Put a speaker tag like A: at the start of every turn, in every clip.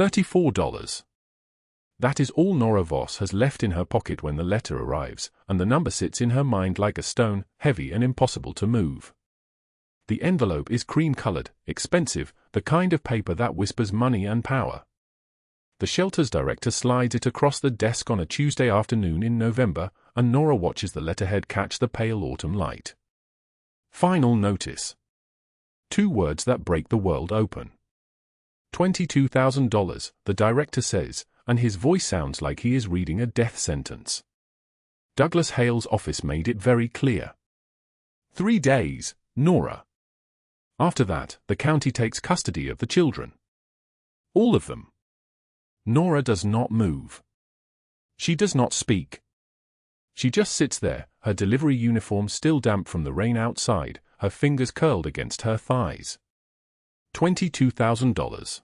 A: $34. That is all Nora Voss has left in her pocket when the letter arrives, and the number sits in her mind like a stone, heavy and impossible to move. The envelope is cream-colored, expensive, the kind of paper that whispers money and power. The shelter's director slides it across the desk on a Tuesday afternoon in November, and Nora watches the letterhead catch the pale autumn light. Final notice. 2 words that break the world open. $22,000, the director says, and his voice sounds like he is reading a death sentence. Douglas Hale's office made it very clear. 3 days, Nora. After that, the county takes custody of the children. All of them. Nora does not move. She does not speak. She just sits there, her delivery uniform still damp from the rain outside, her fingers curled against her thighs. $22,000.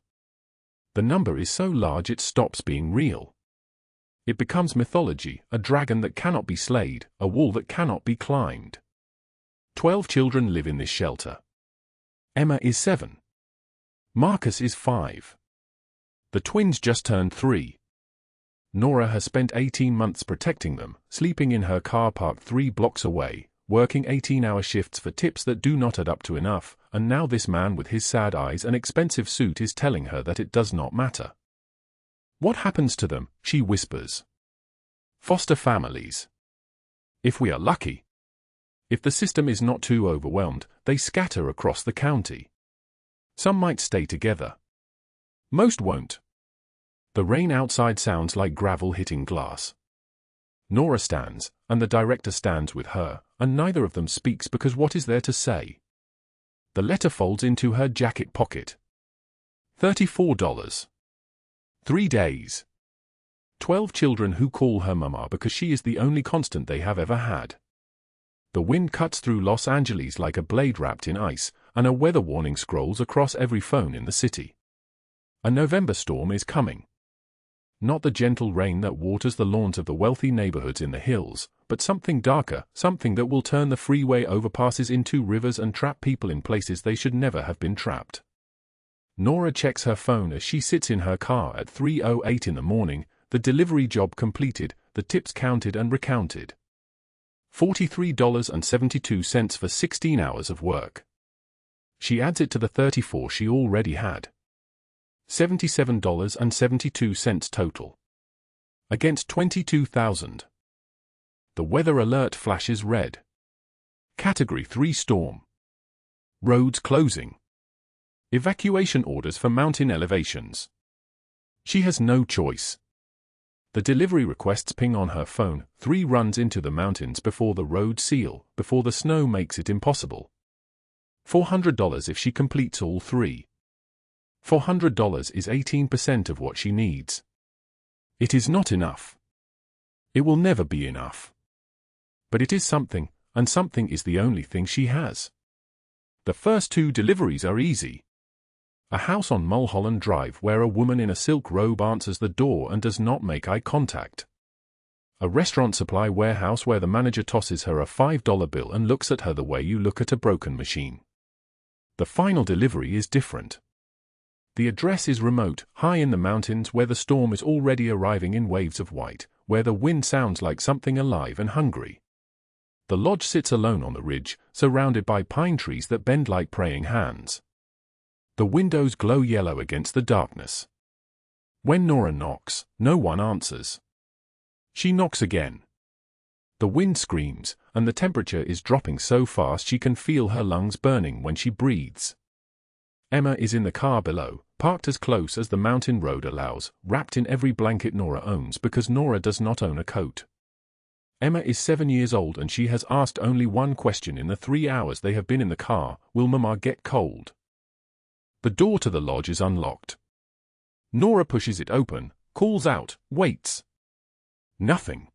A: The number is so large it stops being real. It becomes mythology, a dragon that cannot be slayed, a wall that cannot be climbed. 12 children live in this shelter. Emma is 7. Marcus is 5. The twins just turned 3. Nora has spent 18 months protecting them, sleeping in her car parked 3 blocks away, working 18-hour shifts for tips that do not add up to enough, and now this man with his sad eyes and expensive suit is telling her that it does not matter. What happens to them, she whispers. Foster families. If we are lucky. If the system is not too overwhelmed, they scatter across the county. Some might stay together. Most won't. The rain outside sounds like gravel hitting glass. Nora stands, and the director stands with her, and neither of them speaks because what is there to say? The letter folds into her jacket pocket. $34. 3 days. 12 children who call her mama because she is the only constant they have ever had. The wind cuts through Los Angeles like a blade wrapped in ice, and a weather warning scrolls across every phone in the city. A November storm is coming. Not the gentle rain that waters the lawns of the wealthy neighborhoods in the hills, but something darker, something that will turn the freeway overpasses into rivers and trap people in places they should never have been trapped. Nora checks her phone as she sits in her car at 3:08 in the morning, the delivery job completed, the tips counted and recounted. $43.72 for 16 hours of work. She adds it to the 34 she already had. $77.72 total. Against 22,000. The weather alert flashes red. Category 3 storm. Roads closing. Evacuation orders for mountain elevations. She has no choice. The delivery requests ping on her phone, 3 runs into the mountains before the roads seal, before the snow makes it impossible. $400 if she completes all 3. $400 is 18% of what she needs. It is not enough. It will never be enough. But it is something, and something is the only thing she has. The first 2 deliveries are easy. A house on Mulholland Drive where a woman in a silk robe answers the door and does not make eye contact. A restaurant supply warehouse where the manager tosses her a $5 bill and looks at her the way you look at a broken machine. The final delivery is different. The address is remote, high in the mountains where the storm is already arriving in waves of white, where the wind sounds like something alive and hungry. The lodge sits alone on the ridge, surrounded by pine trees that bend like praying hands. The windows glow yellow against the darkness. When Nora knocks, no one answers. She knocks again. The wind screams, and the temperature is dropping so fast she can feel her lungs burning when she breathes. Emma is in the car below, parked as close as the mountain road allows, wrapped in every blanket Nora owns because Nora does not own a coat. Emma is 7 years old and she has asked only one question in the 3 hours they have been in the car: will Mama get cold? The door to the lodge is unlocked. Nora pushes it open, calls out, waits. Nothing.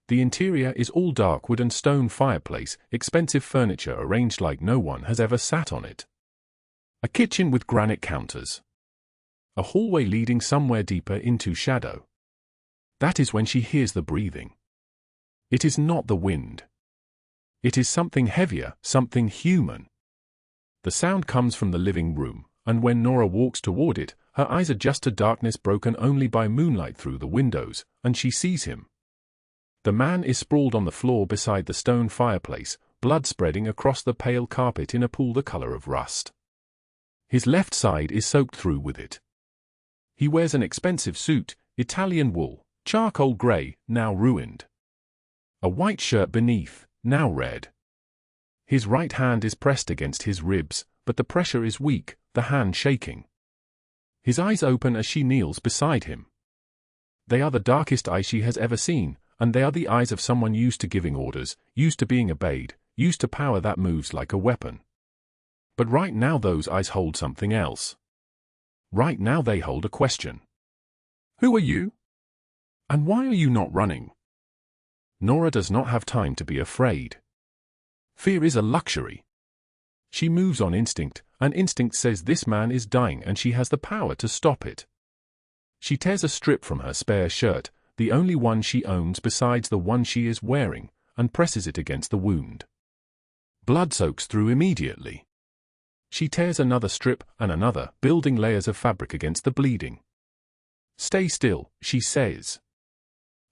A: The interior is all dark wood and stone fireplace, expensive furniture arranged like no one has ever sat on it. A kitchen with granite counters. A hallway leading somewhere deeper into shadow. That is when she hears the breathing. It is not the wind. It is something heavier, something human. The sound comes from the living room, and when Nora walks toward it, her eyes adjust to darkness broken only by moonlight through the windows, and she sees him. The man is sprawled on the floor beside the stone fireplace, blood spreading across the pale carpet in a pool the color of rust. His left side is soaked through with it. He wears an expensive suit, Italian wool, charcoal gray, now ruined. A white shirt beneath, now red. His right hand is pressed against his ribs, but the pressure is weak, the hand shaking. His eyes open as she kneels beside him. They are the darkest eyes she has ever seen, and they are the eyes of someone used to giving orders, used to being obeyed, used to power that moves like a weapon. But right now those eyes hold something else. Right now they hold a question. Who are you? And why are you not running? Nora does not have time to be afraid. Fear is a luxury. She moves on instinct, and instinct says this man is dying and she has the power to stop it. She tears a strip from her spare shirt, the only one she owns besides the one she is wearing, and presses it against the wound. Blood soaks through immediately. She tears another strip and another, building layers of fabric against the bleeding. Stay still, she says.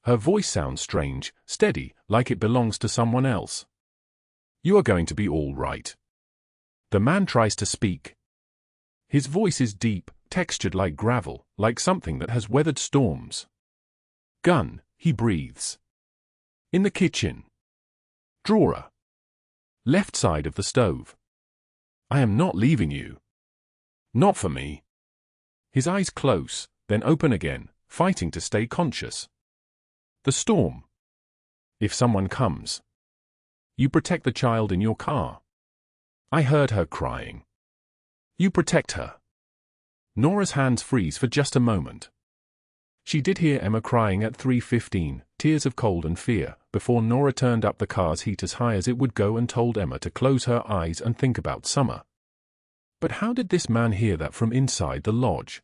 A: Her voice sounds strange, steady, like it belongs to someone else. You are going to be all right. The man tries to speak. His voice is deep, textured like gravel, like something that has weathered storms. Gun, he breathes. In the kitchen. Drawer. Left side of the stove. I am not leaving you. Not for me. His eyes close, then open again, fighting to stay conscious. The storm. If someone comes. You protect the child in your car. I heard her crying. You protect her. Nora's hands freeze for just a moment. She did hear Emma crying at 3:15, tears of cold and fear, before Nora turned up the car's heat as high as it would go and told Emma to close her eyes and think about summer. But how did this man hear that from inside the lodge?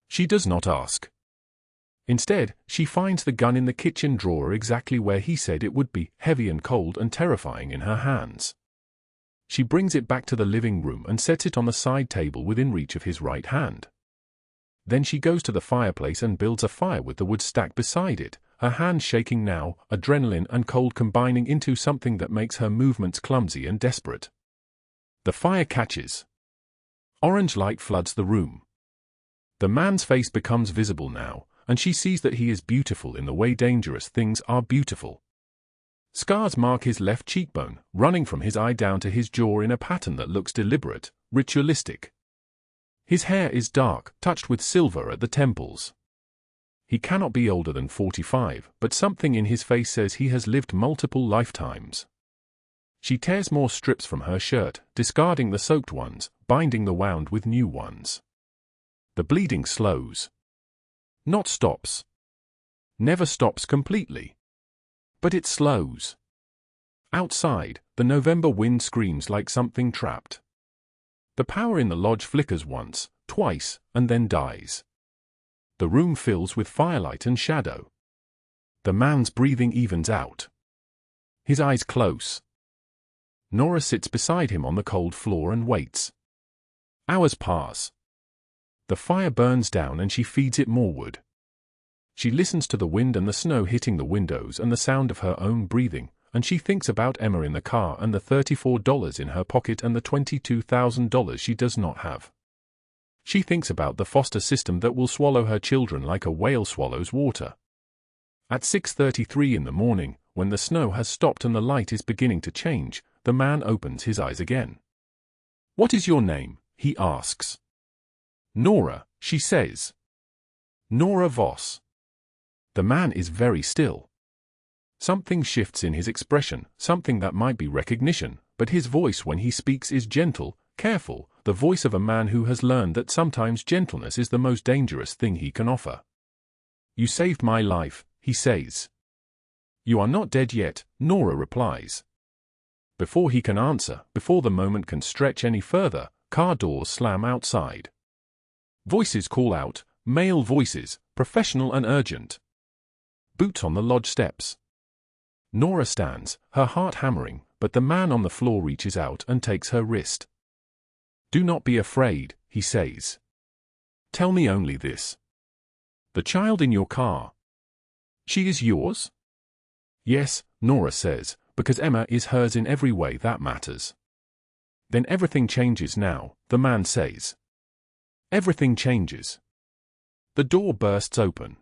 A: She does not ask. Instead, she finds the gun in the kitchen drawer exactly where he said it would be, heavy and cold and terrifying in her hands. She brings it back to the living room and sets it on the side table within reach of his right hand. Then she goes to the fireplace and builds a fire with the wood stacked beside it, her hands shaking now, adrenaline and cold combining into something that makes her movements clumsy and desperate. The fire catches. Orange light floods the room. The man's face becomes visible now, and she sees that he is beautiful in the way dangerous things are beautiful. Scars mark his left cheekbone, running from his eye down to his jaw in a pattern that looks deliberate, ritualistic. His hair is dark, touched with silver at the temples. He cannot be older than 45, but something in his face says he has lived multiple lifetimes. She tears more strips from her shirt, discarding the soaked ones, binding the wound with new ones. The bleeding slows. Not stops. Never stops completely. But it slows. Outside, the November wind screams like something trapped. The power in the lodge flickers once, twice, and then dies. The room fills with firelight and shadow. The man's breathing evens out. His eyes close. Nora sits beside him on the cold floor and waits. Hours pass. The fire burns down and she feeds it more wood. She listens to the wind and the snow hitting the windows and the sound of her own breathing, and she thinks about Emma in the car and the $34 in her pocket and the $22,000 she does not have. She thinks about the foster system that will swallow her children like a whale swallows water. At 6:33 in the morning, when the snow has stopped and the light is beginning to change, the man opens his eyes again. "What is your name?" he asks. "Nora," she says. "Nora Voss." The man is very still. Something shifts in his expression, something that might be recognition, but his voice when he speaks is gentle, careful, the voice of a man who has learned that sometimes gentleness is the most dangerous thing he can offer. "You saved my life," he says. "You are not dead yet," Nora replies. Before he can answer, before the moment can stretch any further, car doors slam outside. Voices call out, male voices, professional and urgent. Boots on the lodge steps. Nora stands, her heart hammering, but the man on the floor reaches out and takes her wrist. "Do not be afraid," he says. Tell me only this. The child in your car. She is yours? Yes, Nora says, because Emma is hers in every way that matters. Then everything changes now, the man says. Everything changes. The door bursts open.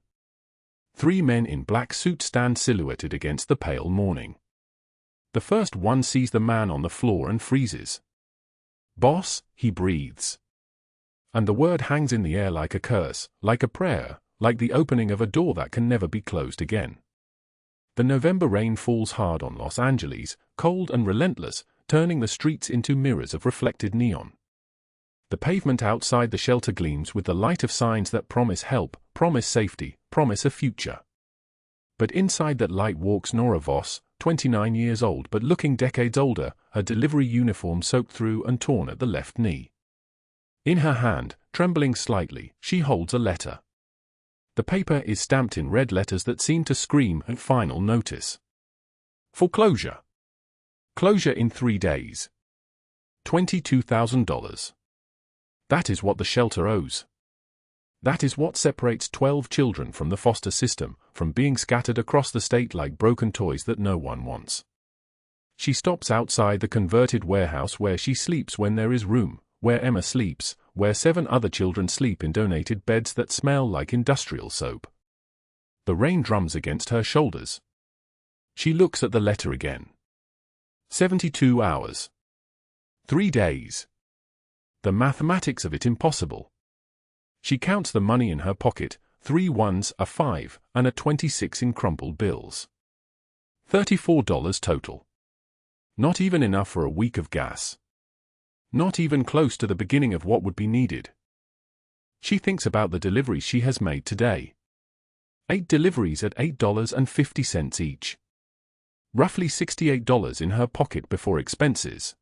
A: 3 men in black suits stand silhouetted against the pale morning. The first one sees the man on the floor and freezes. Boss, he breathes. And the word hangs in the air like a curse, like a prayer, like the opening of a door that can never be closed again. The November rain falls hard on Los Angeles, cold and relentless, turning the streets into mirrors of reflected neon. The pavement outside the shelter gleams with the light of signs that promise help, promise safety, promise a future. But inside that light walks Nora Voss, 29 years old but looking decades older, her delivery uniform soaked through and torn at the left knee. In her hand, trembling slightly, she holds a letter. The paper is stamped in red letters that seem to scream a final notice. Foreclosure. Closure in 3 days. $22,000. That is what the shelter owes. That is what separates 12 children from the foster system, from being scattered across the state like broken toys that no one wants. She stops outside the converted warehouse where she sleeps when there is room, where Emma sleeps, where 7 other children sleep in donated beds that smell like industrial soap. The rain drums against her shoulders. She looks at the letter again. 72 hours. 3 days. The mathematics of it impossible. She counts the money in her pocket, 3 ones, a 5, and a 26 in crumpled bills. $34 total. Not even enough for a week of gas. Not even close to the beginning of what would be needed. She thinks about the deliveries she has made today. 8 deliveries at $8.50 each. Roughly $68 in her pocket before expenses.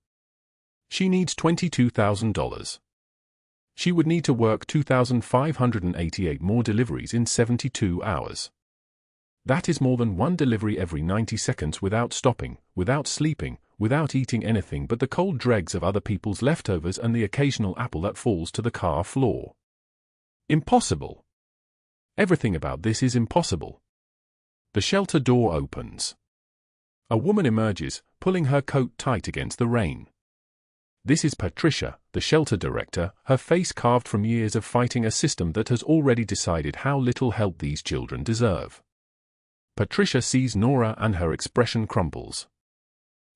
A: She needs $22,000. She would need to work 2,588 more deliveries in 72 hours. That is more than 1 delivery every 90 seconds without stopping, without sleeping, without eating anything but the cold dregs of other people's leftovers and the occasional apple that falls to the car floor. Impossible. Everything about this is impossible. The shelter door opens. A woman emerges, pulling her coat tight against the rain. This is Patricia, the shelter director, her face carved from years of fighting a system that has already decided how little help these children deserve. Patricia sees Nora and her expression crumples.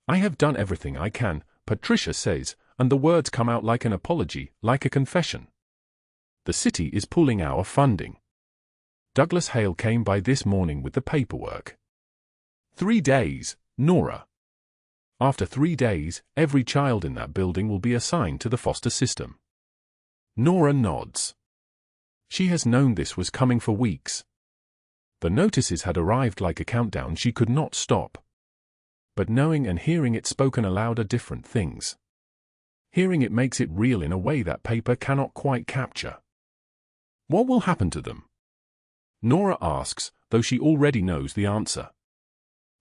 A: I have done everything I can, Patricia says, and the words come out like an apology, like a confession. The city is pulling our funding. Douglas Hale came by this morning with the paperwork. 3 days, Nora. After 3 days, every child in that building will be assigned to the foster system. Nora nods. She has known this was coming for weeks. The notices had arrived like a countdown she could not stop. But knowing and hearing it spoken aloud are different things. Hearing it makes it real in a way that paper cannot quite capture. What will happen to them? Nora asks, though she already knows the answer.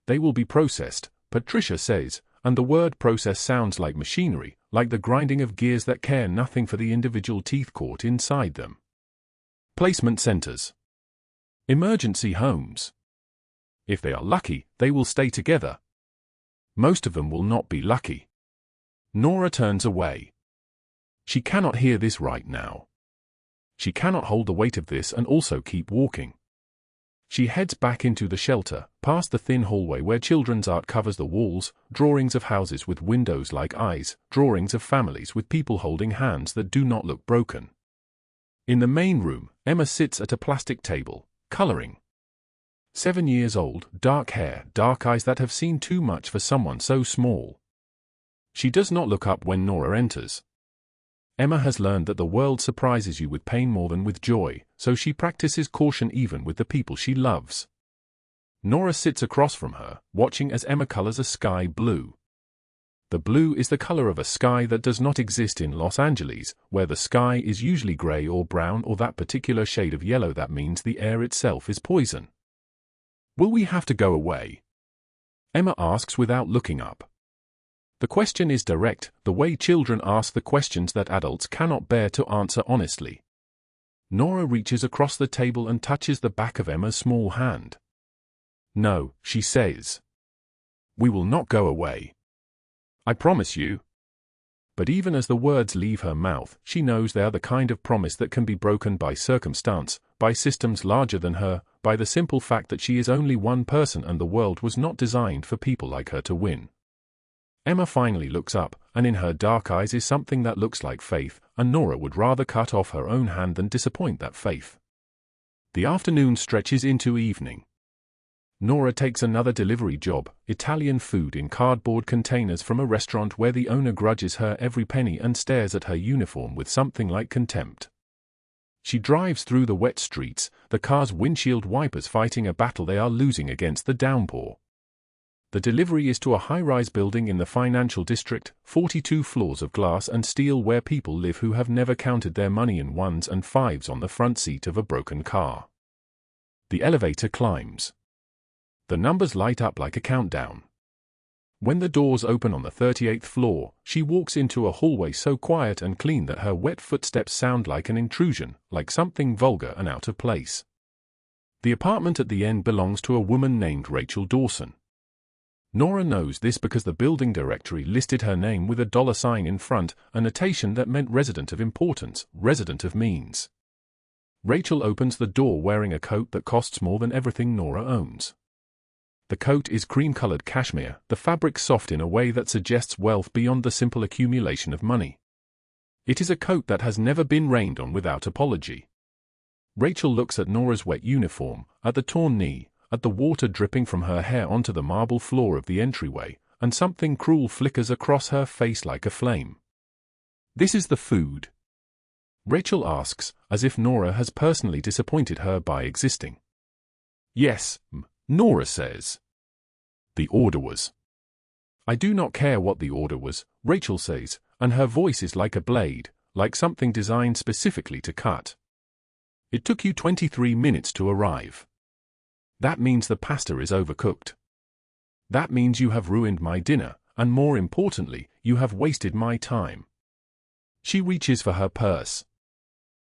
A: They will be processed, Patricia says, and the word process sounds like machinery, like the grinding of gears that care nothing for the individual teeth caught inside them. Placement centers. Emergency homes. If they are lucky, they will stay together. Most of them will not be lucky. Nora turns away. She cannot hear this right now. She cannot hold the weight of this and also keep walking. She heads back into the shelter, past the thin hallway where children's art covers the walls, drawings of houses with windows like eyes, drawings of families with people holding hands that do not look broken. In the main room, Emma sits at a plastic table, coloring. 7 years old, dark hair, dark eyes that have seen too much for someone so small. She does not look up when Nora enters. Emma has learned that the world surprises you with pain more than with joy, so she practices caution even with the people she loves. Nora sits across from her, watching as Emma colors a sky blue. The blue is the color of a sky that does not exist in Los Angeles, where the sky is usually gray or brown or that particular shade of yellow that means the air itself is poison. Will we have to go away? Emma asks without looking up. The question is direct, the way children ask the questions that adults cannot bear to answer honestly. Nora reaches across the table and touches the back of Emma's small hand. "No," she says. "We will not go away. I promise you." But even as the words leave her mouth, she knows they are the kind of promise that can be broken by circumstance, by systems larger than her, by the simple fact that she is only one person and the world was not designed for people like her to win. Emma finally looks up, and in her dark eyes is something that looks like faith, and Nora would rather cut off her own hand than disappoint that faith. The afternoon stretches into evening. Nora takes another delivery job, Italian food in cardboard containers from a restaurant where the owner grudges her every penny and stares at her uniform with something like contempt. She drives through the wet streets, the car's windshield wipers fighting a battle they are losing against the downpour. The delivery is to a high-rise building in the financial district, 42 floors of glass and steel where people live who have never counted their money in ones and fives on the front seat of a broken car. The elevator climbs. The numbers light up like a countdown. When the doors open on the 38th floor, she walks into a hallway so quiet and clean that her wet footsteps sound like an intrusion, like something vulgar and out of place. The apartment at the end belongs to a woman named Rachel Dawson. Nora knows this because the building directory listed her name with a $sign in front, a notation that meant resident of importance, resident of means. Rachel opens the door wearing a coat that costs more than everything Nora owns. The coat is cream-colored cashmere, the fabric soft in a way that suggests wealth beyond the simple accumulation of money. It is a coat that has never been rained on without apology. Rachel looks at Nora's wet uniform, at the torn knee, at the water dripping from her hair onto the marble floor of the entryway, and something cruel flickers across her face like a flame. "This is the food?" Rachel asks, as if Nora has personally disappointed her by existing. "Yes, Nora says. The order was." "I do not care what the order was," Rachel says, and her voice is like a blade, like something designed specifically to cut. "It took you 23 minutes to arrive. That means the pasta is overcooked. That means you have ruined my dinner, and more importantly, you have wasted my time." She reaches for her purse.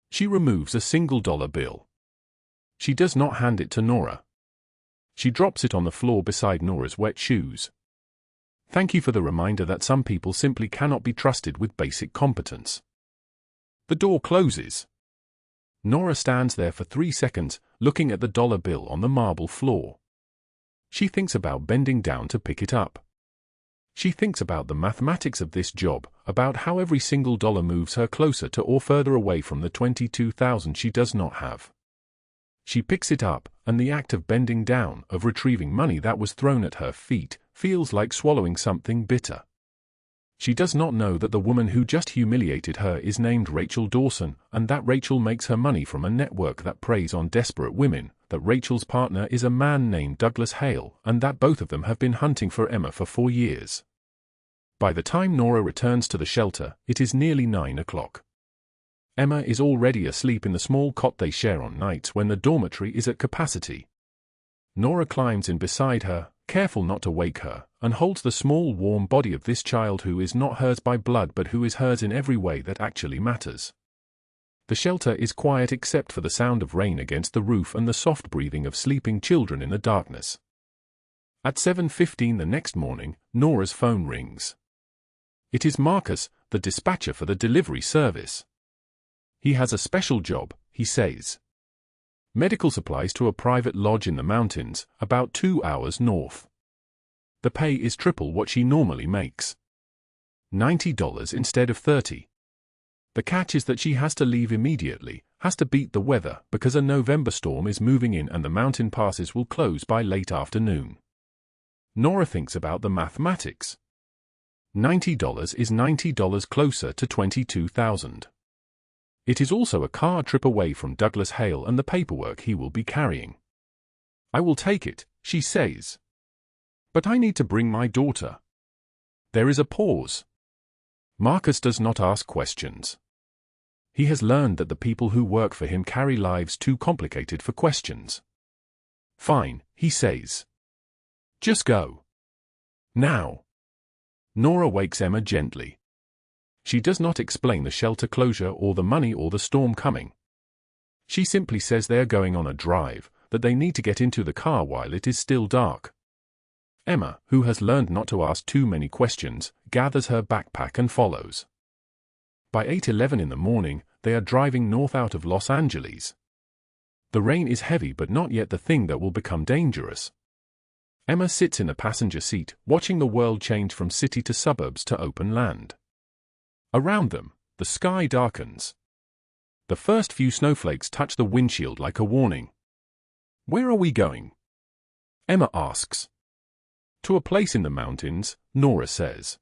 A: She removes a single-dollar bill. She does not hand it to Nora. She drops it on the floor beside Nora's wet shoes. "Thank you for the reminder that some people simply cannot be trusted with basic competence." The door closes. Nora stands there for 3 seconds, looking at the dollar bill on the marble floor. She thinks about bending down to pick it up. She thinks about the mathematics of this job, about how every single dollar moves her closer to or further away from the 22,000 she does not have. She picks it up, and the act of bending down, of retrieving money that was thrown at her feet, feels like swallowing something bitter. She does not know that the woman who just humiliated her is named Rachel Dawson, and that Rachel makes her money from a network that preys on desperate women, that Rachel's partner is a man named Douglas Hale, and that both of them have been hunting for Emma for 4 years. By the time Nora returns to the shelter, it is nearly 9 o'clock. Emma is already asleep in the small cot they share on nights when the dormitory is at capacity. Nora climbs in beside her, careful not to wake her, and holds the small warm body of this child who is not hers by blood but who is hers in every way that actually matters. The shelter is quiet except for the sound of rain against the roof and the soft breathing of sleeping children in the darkness. At 7:15 the next morning, Nora's phone rings. It is Marcus, the dispatcher for the delivery service. He has a special job, he says. Medical supplies to a private lodge in the mountains, about 2 hours north. The pay is triple what she normally makes. $90 instead of $30. The catch is that she has to leave immediately, has to beat the weather because a November storm is moving in and the mountain passes will close by late afternoon. Nora thinks about the mathematics. $90 is $90 closer to 22,000. It is also a car trip away from Douglas Hale and the paperwork he will be carrying. "I will take it," she says. "But I need to bring my daughter." There is a pause. Marcus does not ask questions. He has learned that the people who work for him carry lives too complicated for questions. "Fine," he says. "Just go. Now." Nora wakes Emma gently. She does not explain the shelter closure or the money or the storm coming. She simply says they are going on a drive, that they need to get into the car while it is still dark. Emma, who has learned not to ask too many questions, gathers her backpack and follows. By 8:11 in the morning, they are driving north out of Los Angeles. The rain is heavy but not yet the thing that will become dangerous. Emma sits in the passenger seat, watching the world change from city to suburbs to open land. Around them, the sky darkens. The first few snowflakes touch the windshield like a warning. "Where are we going?" Emma asks. "To a place in the mountains," Nora says.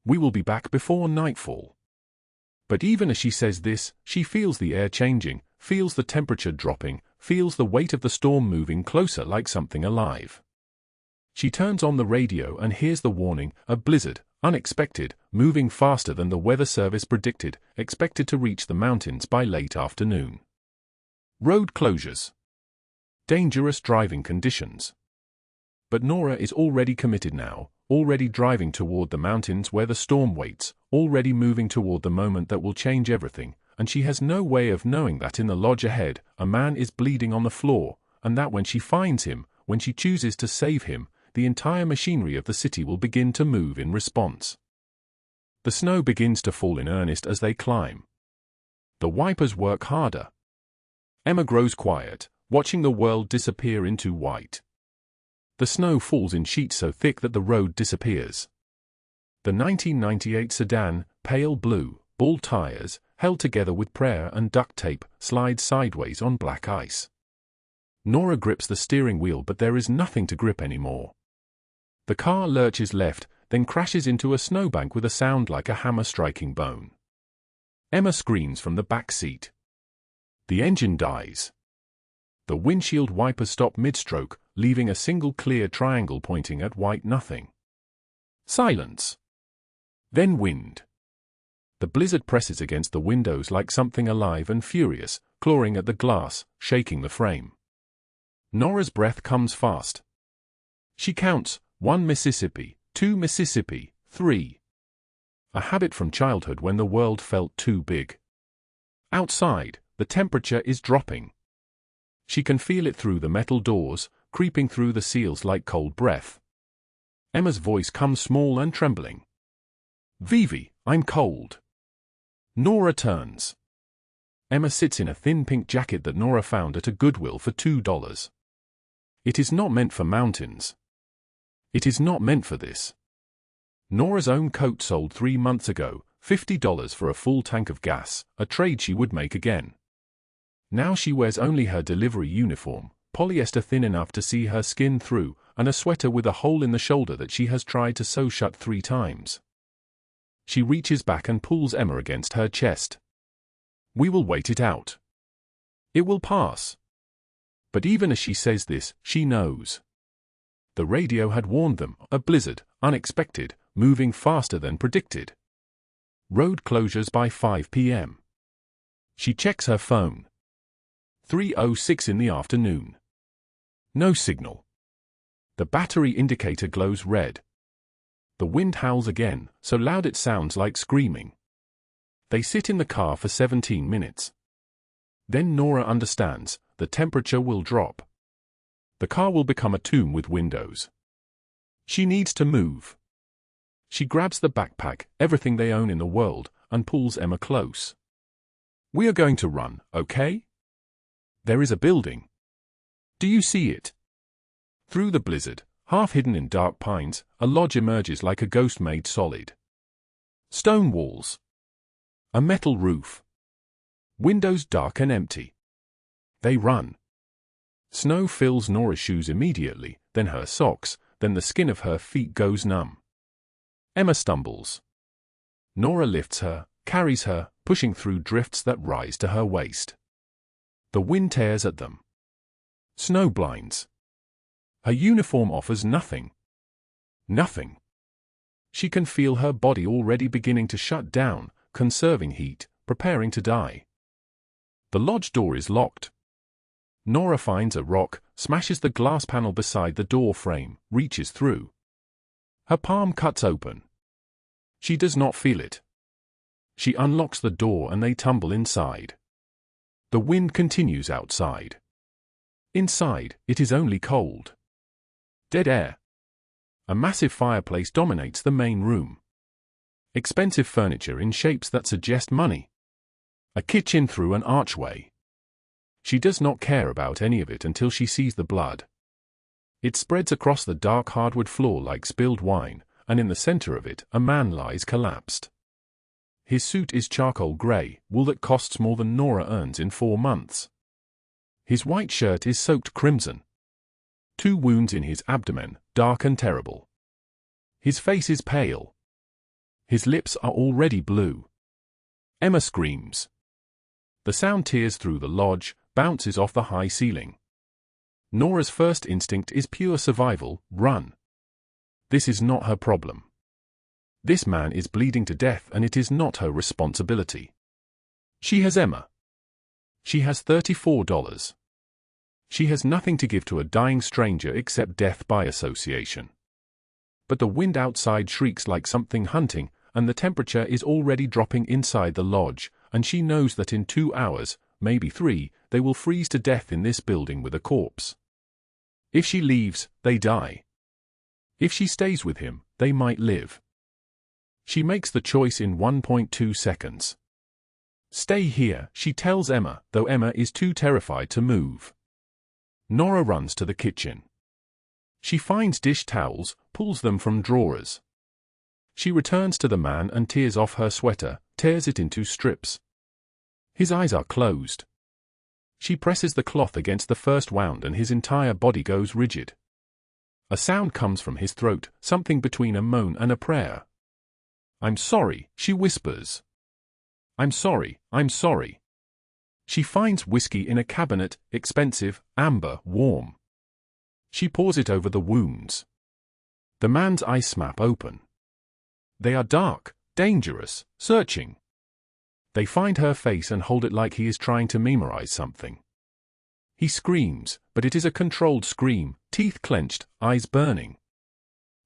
A: "We will be back before nightfall." But even as she says this, she feels the air changing, feels the temperature dropping, feels the weight of the storm moving closer like something alive. She turns on the radio and hears the warning, a blizzard, unexpected, moving faster than the weather service predicted, expected to reach the mountains by late afternoon. Road closures. Dangerous driving conditions. But Nora is already committed now, already driving toward the mountains where the storm waits, already moving toward the moment that will change everything, and she has no way of knowing that in the lodge ahead, a man is bleeding on the floor, and that when she finds him, when she chooses to save him, the entire machinery of the city will begin to move in response. The snow begins to fall in earnest as they climb. The wipers work harder. Emma grows quiet, watching the world disappear into white. The snow falls in sheets so thick that the road disappears. The 1998 sedan, pale blue, ball tires, held together with prayer and duct tape, slides sideways on black ice. Nora grips the steering wheel, but there is nothing to grip anymore. The car lurches left, then crashes into a snowbank with a sound like a hammer striking bone. Emma screams from the back seat. The engine dies. The windshield wipers stop mid-stroke, leaving a single clear triangle pointing at white nothing. Silence. Then wind. The blizzard presses against the windows like something alive and furious, clawing at the glass, shaking the frame. Nora's breath comes fast. She counts, 1 Mississippi, 2 Mississippi, 3. A habit from childhood when the world felt too big. Outside, the temperature is dropping. She can feel it through the metal doors, creeping through the seals like cold breath. Emma's voice comes small and trembling. "Vivi, I'm cold." Nora turns. Emma sits in a thin pink jacket that Nora found at a Goodwill for $2. It is not meant for mountains. It is not meant for this. Nora's own coat sold 3 months ago, $50 for a full tank of gas, a trade she would make again. Now she wears only her delivery uniform, polyester thin enough to see her skin through, and a sweater with a hole in the shoulder that she has tried to sew shut 3 times. She reaches back and pulls Emma against her chest. "We will wait it out. It will pass." But even as she says this, she knows. The radio had warned them, a blizzard, unexpected, moving faster than predicted. Road closures by 5 p.m. She checks her phone. 3:06 in the afternoon. No signal. The battery indicator glows red. The wind howls again, so loud it sounds like screaming. They sit in the car for 17 minutes. Then Nora understands, the temperature will drop. The car will become a tomb with windows. She needs to move. She grabs the backpack, everything they own in the world, and pulls Emma close. "We are going to run, okay? There is a building. Do you see it?" Through the blizzard, half hidden in dark pines, a lodge emerges like a ghost made solid. Stone walls. A metal roof. Windows dark and empty. They run. Snow fills Nora's shoes immediately, then her socks, then the skin of her feet goes numb. Emma stumbles. Nora lifts her, carries her, pushing through drifts that rise to her waist. The wind tears at them. Snow blinds. Her uniform offers nothing. Nothing. She can feel her body already beginning to shut down, conserving heat, preparing to die. The lodge door is locked. Nora finds a rock, smashes the glass panel beside the door frame, reaches through. Her palm cuts open. She does not feel it. She unlocks the door and they tumble inside. The wind continues outside. Inside, it is only cold. Dead air. A massive fireplace dominates the main room. Expensive furniture in shapes that suggest money. A kitchen through an archway. She does not care about any of it until she sees the blood. It spreads across the dark hardwood floor like spilled wine, and in the center of it, a man lies collapsed. His suit is charcoal gray, wool that costs more than Nora earns in 4 months. His white shirt is soaked crimson. 2 wounds in his abdomen, dark and terrible. His face is pale. His lips are already blue. Emma screams. The sound tears through the lodge, bounces off the high ceiling. Nora's first instinct is pure survival, run. This is not her problem. This man is bleeding to death and it is not her responsibility. She has Emma. She has $34. She has nothing to give to a dying stranger except death by association. But the wind outside shrieks like something hunting, and the temperature is already dropping inside the lodge, and she knows that in 2 hours, maybe 3, they will freeze to death in this building with a corpse. If she leaves, they die. If she stays with him, they might live. She makes the choice in 1.2 seconds. Stay here, she tells Emma, though Emma is too terrified to move. Nora runs to the kitchen. She finds dish towels, pulls them from drawers. She returns to the man and tears off her sweater, tears it into strips. His eyes are closed. She presses the cloth against the first wound and his entire body goes rigid. A sound comes from his throat, something between a moan and a prayer. "I'm sorry," she whispers. "I'm sorry, I'm sorry." She finds whiskey in a cabinet, expensive, amber, warm. She pours it over the wounds. The man's eyes snap open. They are dark, dangerous, searching. They find her face and hold it like he is trying to memorize something. He screams, but it is a controlled scream, teeth clenched, eyes burning.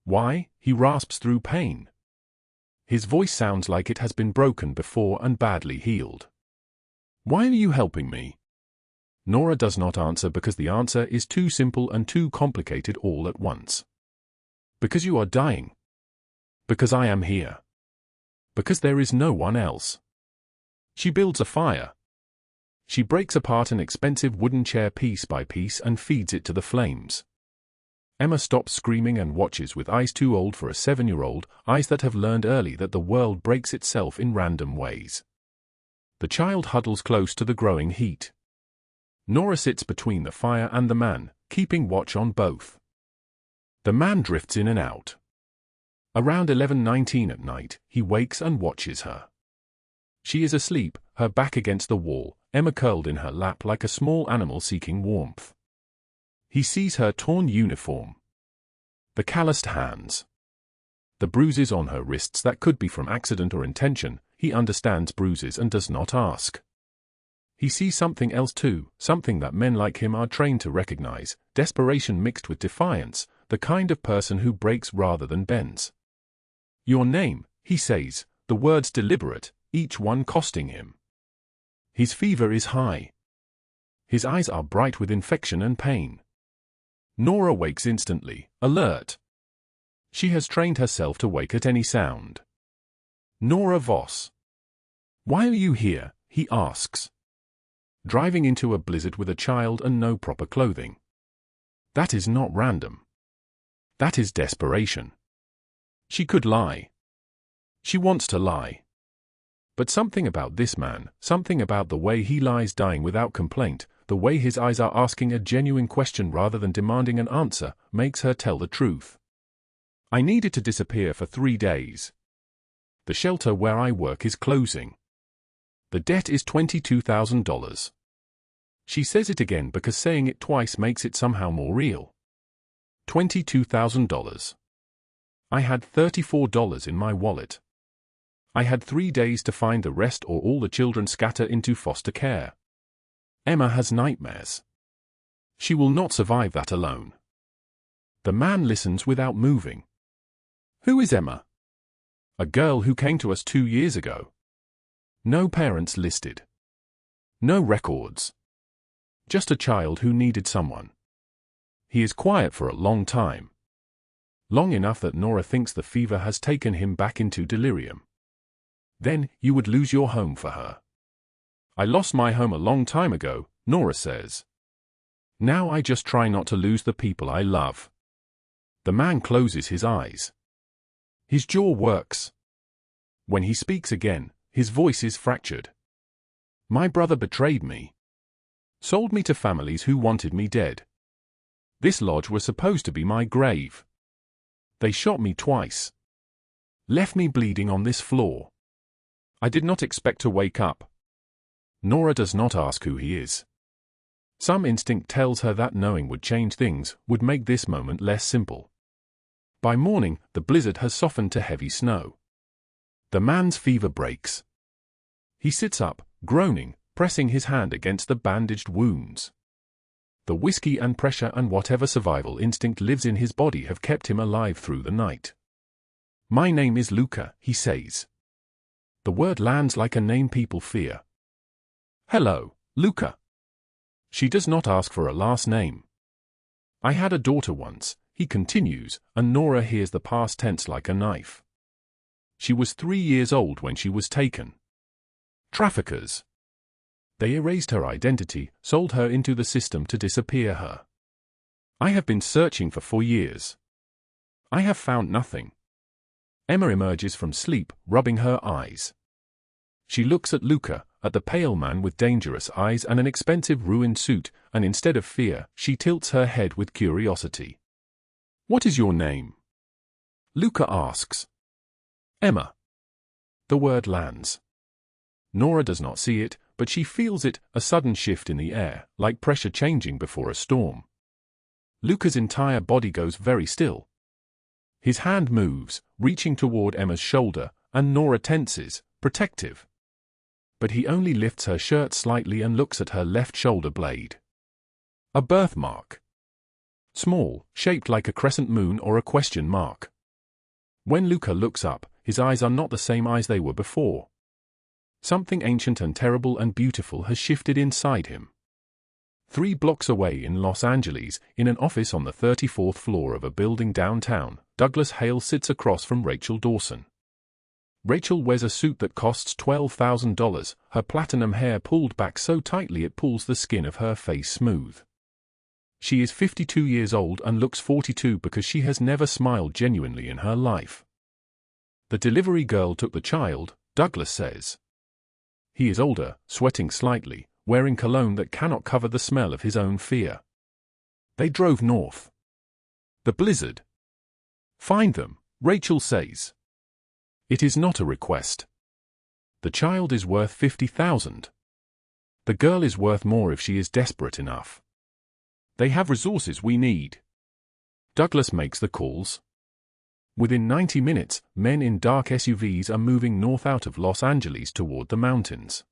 A: Why? He rasps through pain. His voice sounds like it has been broken before and badly healed. "Why are you helping me?" Nora does not answer because the answer is too simple and too complicated all at once. Because you are dying. Because I am here. Because there is no one else. She builds a fire. She breaks apart an expensive wooden chair piece by piece and feeds it to the flames. Emma stops screaming and watches with eyes too old for a 7-year-old, eyes that have learned early that the world breaks itself in random ways. The child huddles close to the growing heat. Nora sits between the fire and the man, keeping watch on both. The man drifts in and out. Around 11:19 at night, he wakes and watches her. She is asleep, her back against the wall, Emma curled in her lap like a small animal seeking warmth. He sees her torn uniform. The calloused hands. The bruises on her wrists that could be from accident or intention. He understands bruises and does not ask. He sees something else too, something that men like him are trained to recognize, desperation mixed with defiance, the kind of person who breaks rather than bends. "Your name," he says, the words deliberate, each one costing him. His fever is high. His eyes are bright with infection and pain. Nora wakes instantly, alert. She has trained herself to wake at any sound. Nora Voss. "Why are you here?" he asks. Driving into a blizzard with a child and no proper clothing. That is not random. That is desperation. She could lie. She wants to lie. But something about this man, something about the way he lies dying without complaint, the way his eyes are asking a genuine question rather than demanding an answer, makes her tell the truth. "I needed to disappear for 3 days. The shelter where I work is closing. The debt is $22,000. She says it again because saying it twice makes it somehow more real. $22,000. I had $34 in my wallet. I had 3 days to find the rest or all the children scatter into foster care. Emma has nightmares. She will not survive that alone." The man listens without moving. "Who is Emma?" "A girl who came to us 2 years ago. No parents listed. No records. Just a child who needed someone. He is quiet for a long time. Long enough that Nora thinks the fever has taken him back into delirium. Then, you would lose your home for her. I lost my home a long time ago, Nora says. Now I just try not to lose the people I love. The man closes his eyes. His jaw works. When he speaks again, his voice is fractured. My brother betrayed me. Sold me to families who wanted me dead. This lodge was supposed to be my grave. They shot me twice. Left me bleeding on this floor. I did not expect to wake up. Nora does not ask who he is. Some instinct tells her that knowing would change things, would make this moment less simple. By morning, the blizzard has softened to heavy snow. The man's fever breaks. He sits up, groaning, pressing his hand against the bandaged wounds. The whiskey and pressure and whatever survival instinct lives in his body have kept him alive through the night. My name is Luca, he says. The word lands like a name people fear. Hello, Luca. She does not ask for a last name. I had a daughter once, he continues, and Nora hears the past tense like a knife. She was 3 years old when she was taken. Traffickers. They erased her identity, sold her into the system to disappear her. I have been searching for 4 years. I have found nothing. Emma emerges from sleep, rubbing her eyes. She looks at Luca, at the pale man with dangerous eyes and an expensive ruined suit, and instead of fear, she tilts her head with curiosity. What is your name? Luca asks. Emma. The word lands. Nora does not see it, but she feels it, a sudden shift in the air, like pressure changing before a storm. Luca's entire body goes very still. His hand moves, reaching toward Emma's shoulder, and Nora tenses, protective. But he only lifts her shirt slightly and looks at her left shoulder blade. A birthmark. Small, shaped like a crescent moon or a question mark. When Luca looks up, his eyes are not the same eyes they were before. Something ancient and terrible and beautiful has shifted inside him. 3 blocks away in Los Angeles, in an office on the 34th floor of a building downtown, Douglas Hale sits across from Rachel Dawson. Rachel wears a suit that costs $12,000, her platinum hair pulled back so tightly it pulls the skin of her face smooth. She is 52 years old and looks 42 because she has never smiled genuinely in her life. The delivery girl took the child, Douglas says. He is older, sweating slightly, wearing cologne that cannot cover the smell of his own fear. They drove north. The blizzard. Find them, Rachel says. It is not a request. The child is worth $50,000. The girl is worth more if she is desperate enough. They have resources we need. Douglas makes the calls. Within 90 minutes, men in dark SUVs are moving north out of Los Angeles toward the mountains.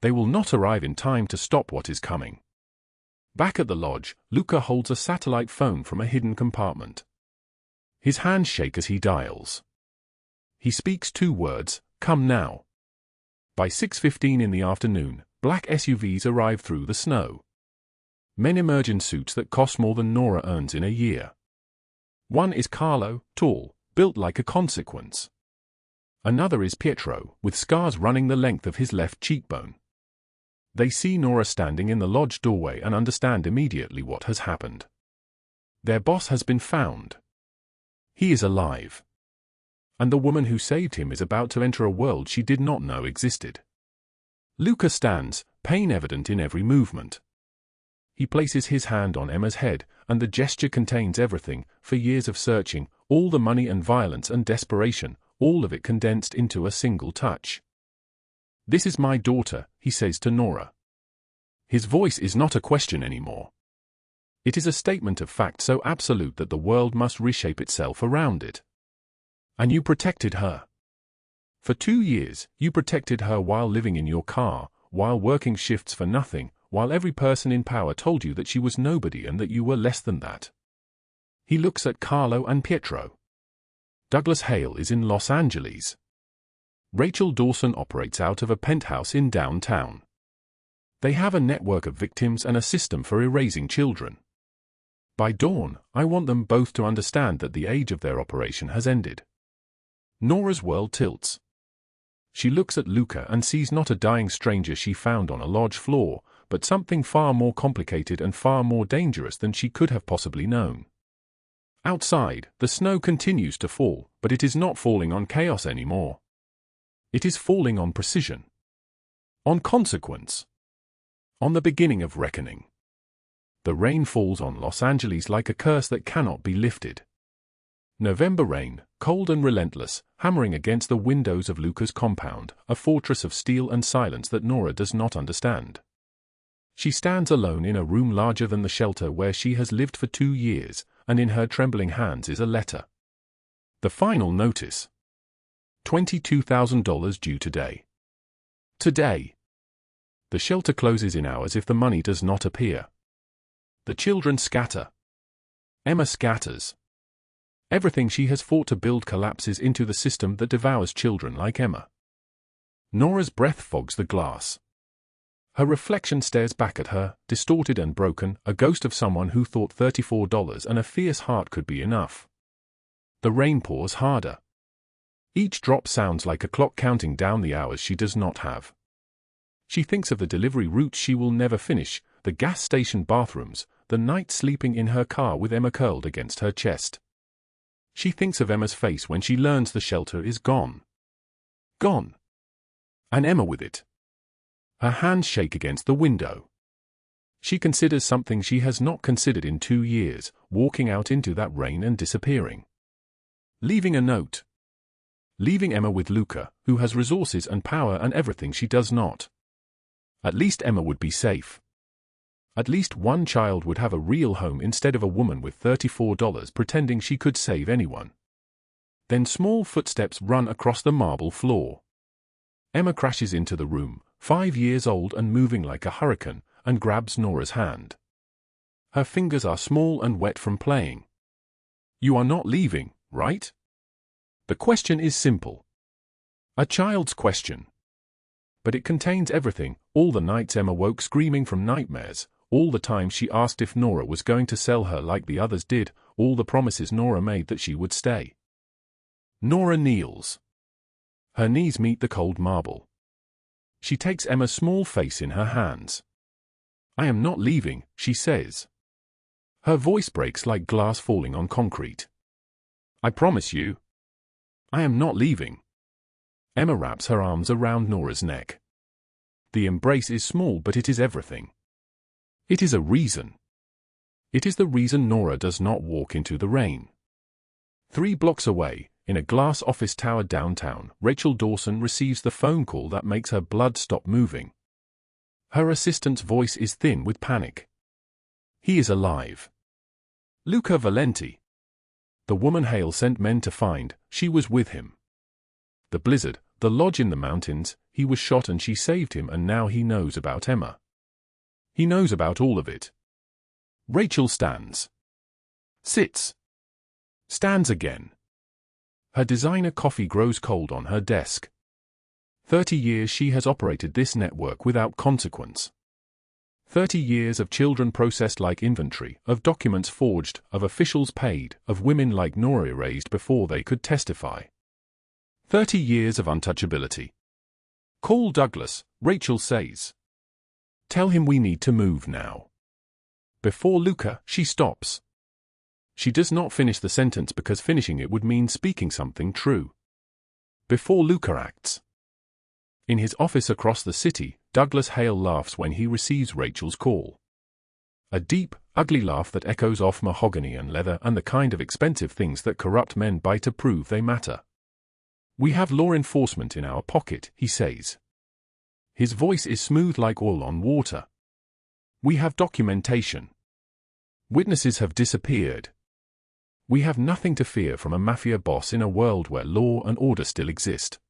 A: They will not arrive in time to stop what is coming. Back at the lodge, Luca holds a satellite phone from a hidden compartment. His hands shake as he dials. He speaks 2 words, come now. By 6:15 in the afternoon, black SUVs arrive through the snow. Men emerge in suits that cost more than Nora earns in a year. One is Carlo, tall, built like a consequence. Another is Pietro, with scars running the length of his left cheekbone. They see Nora standing in the lodge doorway and understand immediately what has happened. Their boss has been found. He is alive. And the woman who saved him is about to enter a world she did not know existed. Luca stands, pain evident in every movement. He places his hand on Emma's head, and the gesture contains everything, for years of searching, all the money and violence and desperation, all of it condensed into a single touch. This is my daughter, he says to Nora. His voice is not a question anymore. It is a statement of fact so absolute that the world must reshape itself around it. And you protected her. For 2 years, you protected her while living in your car, while working shifts for nothing, while every person in power told you that she was nobody and that you were less than that. He looks at Carlo and Pietro. Douglas Hale is in Los Angeles. Rachel Dawson operates out of a penthouse in downtown. They have a network of victims and a system for erasing children. By dawn, I want them both to understand that the age of their operation has ended. Nora's world tilts. She looks at Luca and sees not a dying stranger she found on a lodge floor, but something far more complicated and far more dangerous than she could have possibly known. Outside, the snow continues to fall, but it is not falling on chaos anymore. It is falling on precision. On consequence. On the beginning of reckoning. The rain falls on Los Angeles like a curse that cannot be lifted. November rain, cold and relentless, hammering against the windows of Luca's compound, a fortress of steel and silence that Nora does not understand. She stands alone in a room larger than the shelter where she has lived for 2 years, and in her trembling hands is a letter. The final notice. $22,000 due today. Today. The shelter closes in hours if the money does not appear. The children scatter. Emma scatters. Everything she has fought to build collapses into the system that devours children like Emma. Nora's breath fogs the glass. Her reflection stares back at her, distorted and broken, a ghost of someone who thought $34 and a fierce heart could be enough. The rain pours harder. Each drop sounds like a clock counting down the hours she does not have. She thinks of the delivery routes she will never finish, the gas station bathrooms, the night sleeping in her car with Emma curled against her chest. She thinks of Emma's face when she learns the shelter is gone. Gone. And Emma with it. Her hands shake against the window. She considers something she has not considered in 2 years, walking out into that rain and disappearing. Leaving a note. Leaving Emma with Luca, who has resources and power and everything she does not. At least Emma would be safe. At least one child would have a real home instead of a woman with $34 pretending she could save anyone. Then small footsteps run across the marble floor. Emma crashes into the room, 5 years old and moving like a hurricane, and grabs Nora's hand. Her fingers are small and wet from playing. You are not leaving, right? The question is simple. A child's question. But it contains everything, all the nights Emma woke screaming from nightmares, all the time she asked if Nora was going to sell her like the others did, all the promises Nora made that she would stay. Nora kneels. Her knees meet the cold marble. She takes Emma's small face in her hands. I am not leaving, she says. Her voice breaks like glass falling on concrete. I promise you. I am not leaving. Emma wraps her arms around Nora's neck. The embrace is small, but it is everything. It is a reason. It is the reason Nora does not walk into the rain. 3 blocks away, in a glass office tower downtown, Rachel Dawson receives the phone call that makes her blood stop moving. Her assistant's voice is thin with panic. He is alive. Luca Valenti. The woman Hale sent men to find, she was with him. The blizzard, the lodge in the mountains, he was shot and she saved him, and now he knows about Emma. He knows about all of it. Rachel stands. Sits. Stands again. Her designer coffee grows cold on her desk. 30 years she has operated this network without consequence. 30 years of children processed like inventory, of documents forged, of officials paid, of women like Nora erased before they could testify. 30 years of untouchability. Call Douglas, Rachel says. Tell him we need to move now. Before Luca, she stops. She does not finish the sentence because finishing it would mean speaking something true. Before Luca acts. In his office across the city, Douglas Hale laughs when he receives Rachel's call. A deep, ugly laugh that echoes off mahogany and leather and the kind of expensive things that corrupt men buy to prove they matter. We have law enforcement in our pocket, he says. His voice is smooth like oil on water. We have documentation. Witnesses have disappeared. We have nothing to fear from a mafia boss in a world where law and order still exist.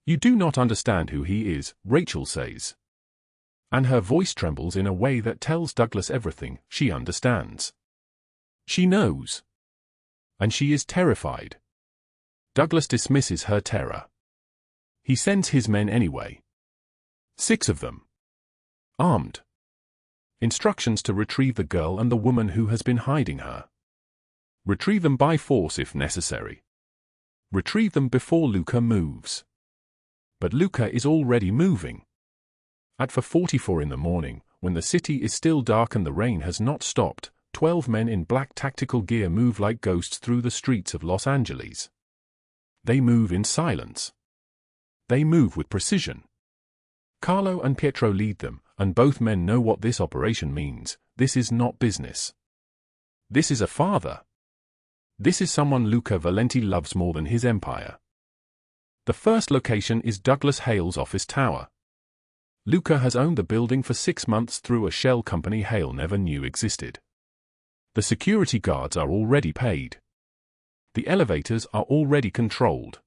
A: You do not understand who he is, Rachel says. And her voice trembles in a way that tells Douglas everything she understands. She knows. And she is terrified. Douglas dismisses her terror. He sends his men anyway. 6 of them. Armed. Instructions to retrieve the girl and the woman who has been hiding her. Retrieve them by force if necessary. Retrieve them before Luca moves. But Luca is already moving. At 4:44 in the morning, when the city is still dark and the rain has not stopped, 12 men in black tactical gear move like ghosts through the streets of Los Angeles. They move in silence. They move with precision. Carlo and Pietro lead them, and both men know what this operation means. This is not business. This is a father. This is someone Luca Valenti loves more than his empire. The first location is Douglas Hale's office tower. Luca has owned the building for 6 months through a shell company Hale never knew existed. The security guards are already paid. The elevators are already controlled.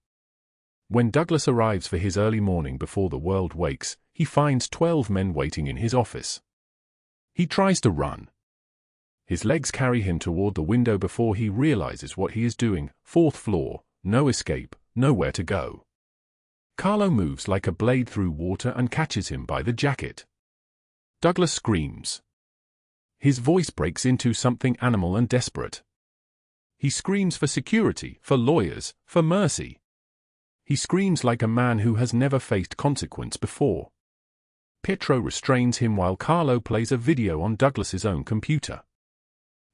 A: When Douglas arrives for his early morning before the world wakes, he finds 12 men waiting in his office. He tries to run. His legs carry him toward the window before he realizes what he is doing. 4th floor, no escape, nowhere to go. Carlo moves like a blade through water and catches him by the jacket. Douglas screams. His voice breaks into something animal and desperate. He screams for security, for lawyers, for mercy. He screams like a man who has never faced consequence before. Pietro restrains him while Carlo plays a video on Douglas's own computer.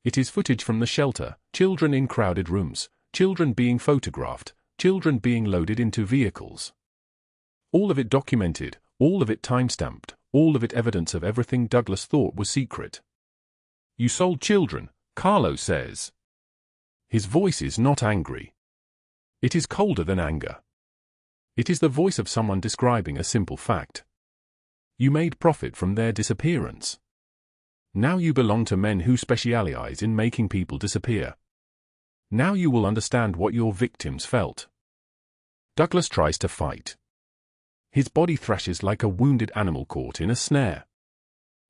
A: It is footage from the shelter, children in crowded rooms, children being photographed, children being loaded into vehicles. All of it documented, all of it time-stamped, all of it evidence of everything Douglas thought was secret. "You sold children," Carlo says. His voice is not angry. It is colder than anger. It is the voice of someone describing a simple fact. You made profit from their disappearance. Now you belong to men who specialize in making people disappear. Now you will understand what your victims felt. Douglas tries to fight. His body thrashes like a wounded animal caught in a snare.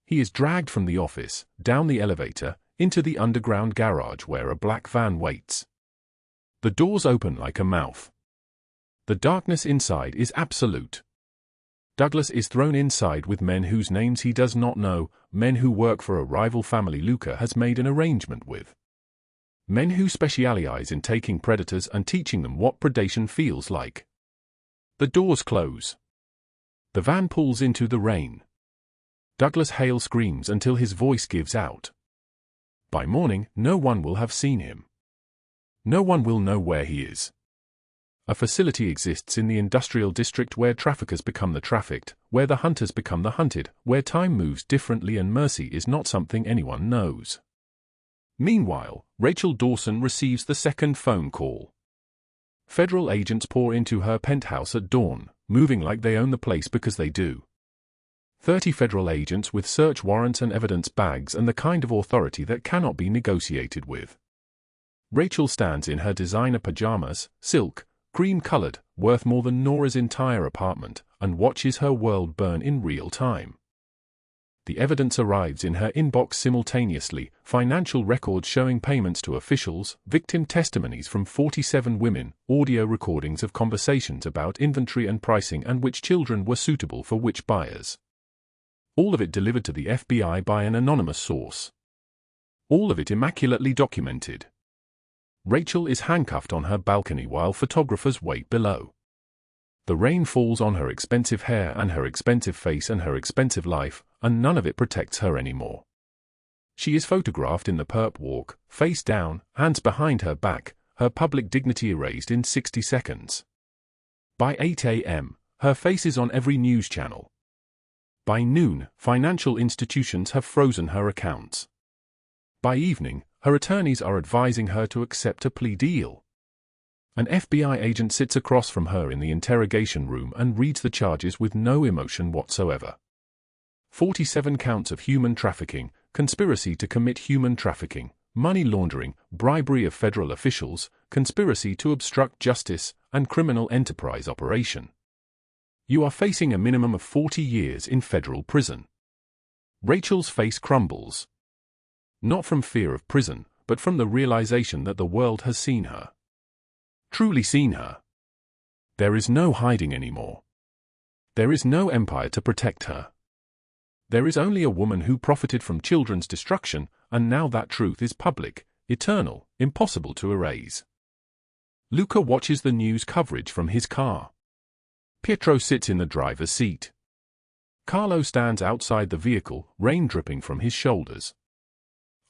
A: He is dragged from the office, down the elevator, into the underground garage where a black van waits. The doors open like a mouth. The darkness inside is absolute. Douglas is thrown inside with men whose names he does not know, men who work for a rival family Luca has made an arrangement with. Men who specialize in taking predators and teaching them what predation feels like. The doors close. The van pulls into the rain. Douglas Hale screams until his voice gives out. By morning, no one will have seen him. No one will know where he is. A facility exists in the industrial district where traffickers become the trafficked, where the hunters become the hunted, where time moves differently and mercy is not something anyone knows. Meanwhile, Rachel Dawson receives the second phone call. Federal agents pour into her penthouse at dawn, moving like they own the place because they do. 30 federal agents with search warrants and evidence bags and the kind of authority that cannot be negotiated with. Rachel stands in her designer pajamas, silk, cream-colored, worth more than Nora's entire apartment, and watches her world burn in real time. The evidence arrives in her inbox simultaneously, financial records showing payments to officials, victim testimonies from 47 women, audio recordings of conversations about inventory and pricing and which children were suitable for which buyers. All of it delivered to the FBI by an anonymous source. All of it immaculately documented. Rachel is handcuffed on her balcony while photographers wait below. The rain falls on her expensive hair and her expensive face and her expensive life, and none of it protects her anymore. She is photographed in the perp walk, face down, hands behind her back, her public dignity erased in 60 seconds. By 8 a.m., her face is on every news channel. By noon, financial institutions have frozen her accounts. By evening, her attorneys are advising her to accept a plea deal. An FBI agent sits across from her in the interrogation room and reads the charges with no emotion whatsoever. 47 counts of human trafficking, conspiracy to commit human trafficking, money laundering, bribery of federal officials, conspiracy to obstruct justice, and criminal enterprise operation. You are facing a minimum of 40 years in federal prison. Rachel's face crumbles. Not from fear of prison, but from the realization that the world has seen her. Truly seen her. There is no hiding anymore. There is no empire to protect her. There is only a woman who profited from children's destruction, and now that truth is public, eternal, impossible to erase. Luca watches the news coverage from his car. Pietro sits in the driver's seat. Carlo stands outside the vehicle, rain dripping from his shoulders.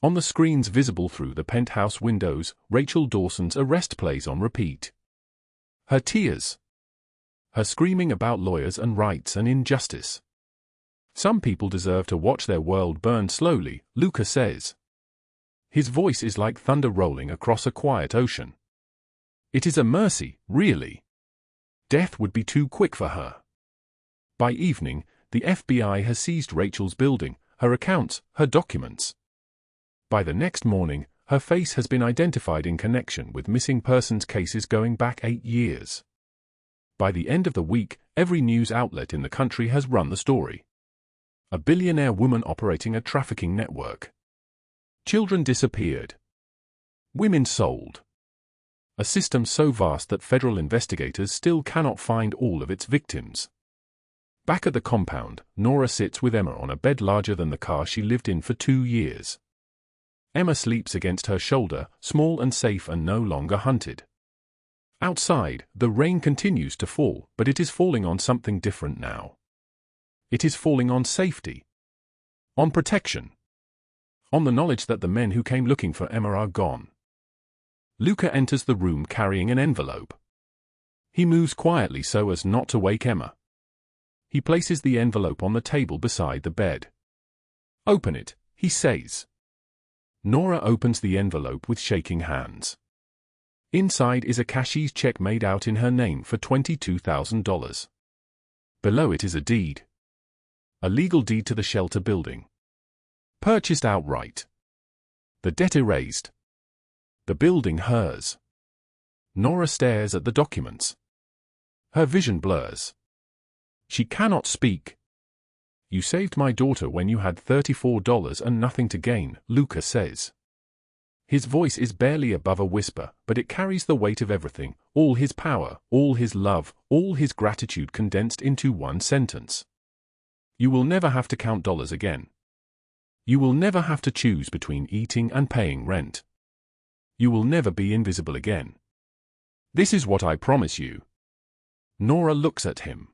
A: On the screens visible through the penthouse windows, Rachel Dawson's arrest plays on repeat. Her tears. Her screaming about lawyers and rights and injustice. Some people deserve to watch their world burn slowly, Luca says. His voice is like thunder rolling across a quiet ocean. It is a mercy, really. Death would be too quick for her. By evening, the FBI has seized Rachel's building, her accounts, her documents. By the next morning, her face has been identified in connection with missing persons cases going back 8 years. By the end of the week, every news outlet in the country has run the story. A billionaire woman operating a trafficking network. Children disappeared. Women sold. A system so vast that federal investigators still cannot find all of its victims. Back at the compound, Nora sits with Emma on a bed larger than the car she lived in for 2 years. Emma sleeps against her shoulder, small and safe and no longer hunted. Outside, the rain continues to fall, but it is falling on something different now. It is falling on safety. On protection. On the knowledge that the men who came looking for Emma are gone. Luca enters the room carrying an envelope. He moves quietly so as not to wake Emma. He places the envelope on the table beside the bed. "Open it," he says. Nora opens the envelope with shaking hands. Inside is a cashier's check made out in her name for $22,000. Below it is a deed. A legal deed to the shelter building. Purchased outright. The debt erased. The building hers. Nora stares at the documents. Her vision blurs. She cannot speak. "You saved my daughter when you had $34 and nothing to gain," Luca says. His voice is barely above a whisper, but it carries the weight of everything, all his power, all his love, all his gratitude condensed into one sentence. You will never have to count dollars again. You will never have to choose between eating and paying rent. You will never be invisible again. This is what I promise you. Nora looks at him.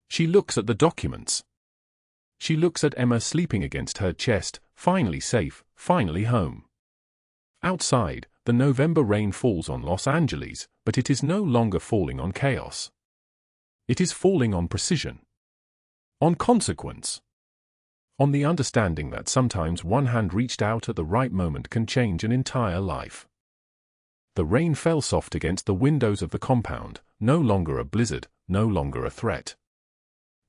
A: She looks at the documents. She looks at Emma sleeping against her chest, finally safe, finally home. Outside, the November rain falls on Los Angeles, but it is no longer falling on chaos. It is falling on precision. On consequence. On the understanding that sometimes one hand reached out at the right moment can change an entire life. The rain fell soft against the windows of the compound, no longer a blizzard, no longer a threat.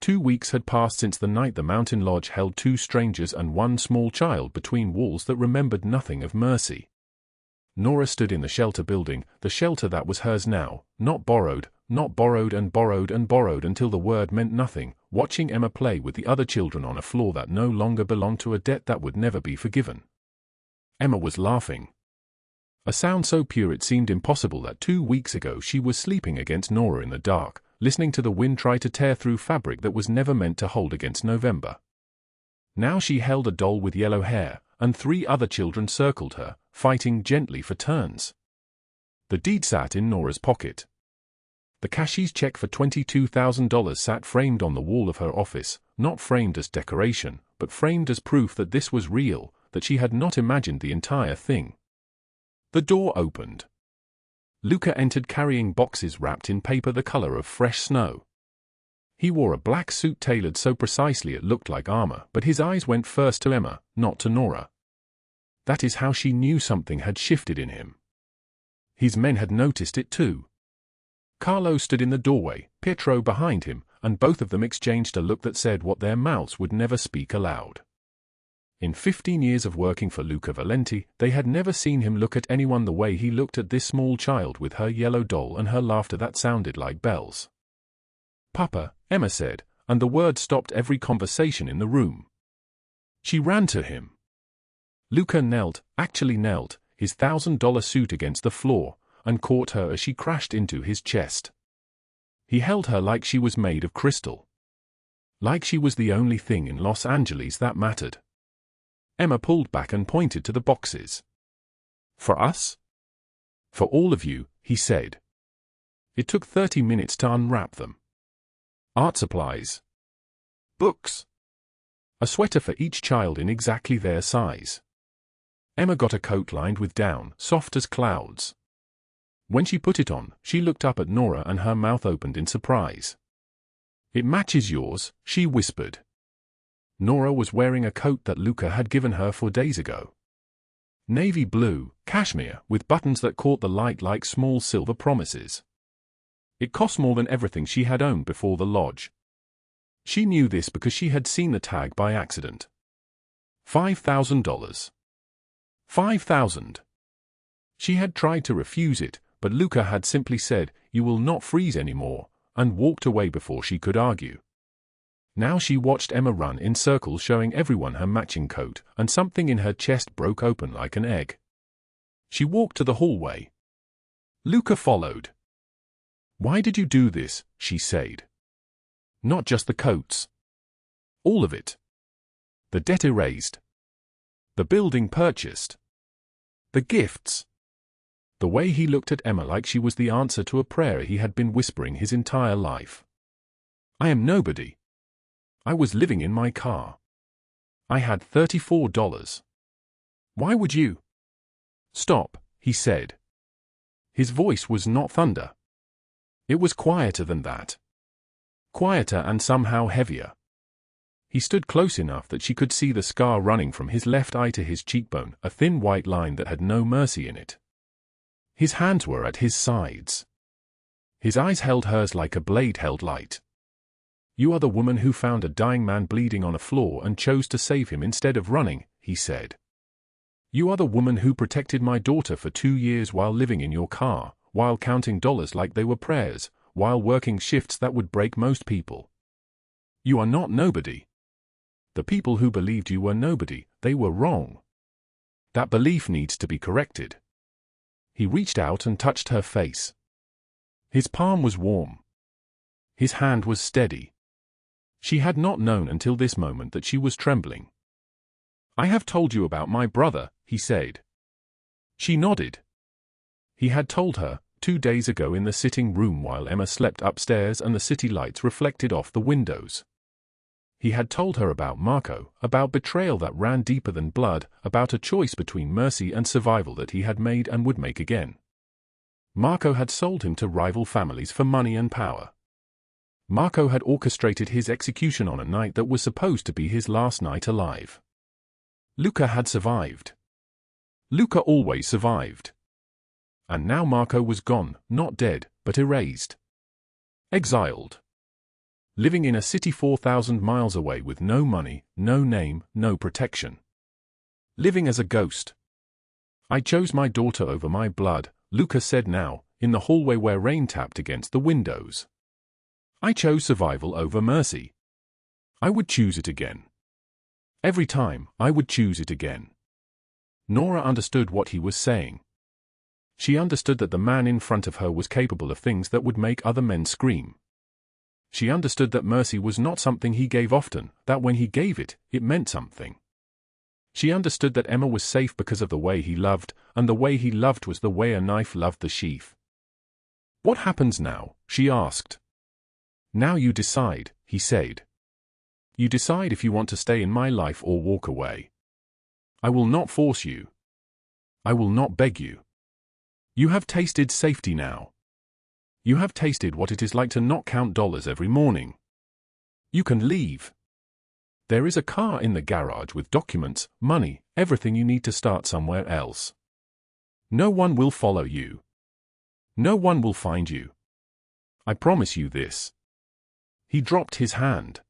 A: 2 weeks had passed since the night the mountain lodge held 2 strangers and 1 small child between walls that remembered nothing of mercy. Nora stood in the shelter building, the shelter that was hers now, not borrowed and borrowed and borrowed until the word meant nothing, watching Emma play with the other children on a floor that no longer belonged to a debt that would never be forgiven. Emma was laughing. A sound so pure it seemed impossible that 2 weeks ago she was sleeping against Nora in the dark, listening to the wind try to tear through fabric that was never meant to hold against November. Now she held a doll with yellow hair, and 3 other children circled her, fighting gently for turns. The deed sat in Nora's pocket. The cashier's check for $22,000 sat framed on the wall of her office, not framed as decoration, but framed as proof that this was real, that she had not imagined the entire thing. The door opened. Luca entered carrying boxes wrapped in paper the color of fresh snow. He wore a black suit tailored so precisely it looked like armor, but his eyes went first to Emma, not to Nora. That is how she knew something had shifted in him. His men had noticed it too. Carlo stood in the doorway, Pietro behind him, and both of them exchanged a look that said what their mouths would never speak aloud. In 15 years of working for Luca Valenti, they had never seen him look at anyone the way he looked at this small child with her yellow doll and her laughter that sounded like bells. "Papa," Emma said, and the word stopped every conversation in the room. She ran to him. Luca actually knelt, his $1,000 suit against the floor, and caught her as she crashed into his chest. He held her like she was made of crystal. Like she was the only thing in Los Angeles that mattered. Emma pulled back and pointed to the boxes. For us? For all of you, he said. It took 30 minutes to unwrap them. Art supplies. Books. A sweater for each child in exactly their size. Emma got a coat lined with down, soft as clouds. When she put it on, she looked up at Nora and her mouth opened in surprise. It matches yours, she whispered. Nora was wearing a coat that Luca had given her 4 days ago. Navy blue, cashmere, with buttons that caught the light like small silver promises. It cost more than everything she had owned before the lodge. She knew this because she had seen the tag by accident. $5,000. $5,000. She had tried to refuse it, but Luca had simply said, "You will not freeze anymore," and walked away before she could argue. Now she watched Emma run in circles showing everyone her matching coat, and something in her chest broke open like an egg. She walked to the hallway. Luca followed. "Why did you do this?" she said. "Not just the coats. All of it. The debt erased. The building purchased. The gifts." The way he looked at Emma like she was the answer to a prayer he had been whispering his entire life. "I am nobody. I was living in my car. I had $34. Why would you?" "Stop," he said. His voice was not thunder. It was quieter than that. Quieter and somehow heavier. He stood close enough that she could see the scar running from his left eye to his cheekbone, a thin white line that had no mercy in it. His hands were at his sides. His eyes held hers like a blade held light. "You are the woman who found a dying man bleeding on a floor and chose to save him instead of running," he said. "You are the woman who protected my daughter for 2 years while living in your car, while counting dollars like they were prayers, while working shifts that would break most people. You are not nobody. The people who believed you were nobody, they were wrong. That belief needs to be corrected." He reached out and touched her face. His palm was warm. His hand was steady. She had not known until this moment that she was trembling. "I have told you about my brother," he said. She nodded. He had told her, 2 days ago in the sitting room while Emma slept upstairs and the city lights reflected off the windows. He had told her about Marco, about betrayal that ran deeper than blood, about a choice between mercy and survival that he had made and would make again. Marco had sold him to rival families for money and power. Marco had orchestrated his execution on a night that was supposed to be his last night alive. Luca had survived. Luca always survived. And now Marco was gone, not dead, but erased. Exiled. Living in a city 4,000 miles away with no money, no name, no protection. Living as a ghost. "I chose my daughter over my blood," Luca said now, in the hallway where rain tapped against the windows. "I chose survival over mercy. I would choose it again. Every time, I would choose it again." Nora understood what he was saying. She understood that the man in front of her was capable of things that would make other men scream. She understood that mercy was not something he gave often, that when he gave it, it meant something. She understood that Emma was safe because of the way he loved, and the way he loved was the way a knife loved the sheath. "What happens now?" she asked. "Now you decide," he said. "You decide if you want to stay in my life or walk away. I will not force you. I will not beg you. You have tasted safety now. You have tasted what it is like to not count dollars every morning. You can leave. There is a car in the garage with documents, money, everything you need to start somewhere else. No one will follow you. No one will find you. I promise you this." He dropped his hand.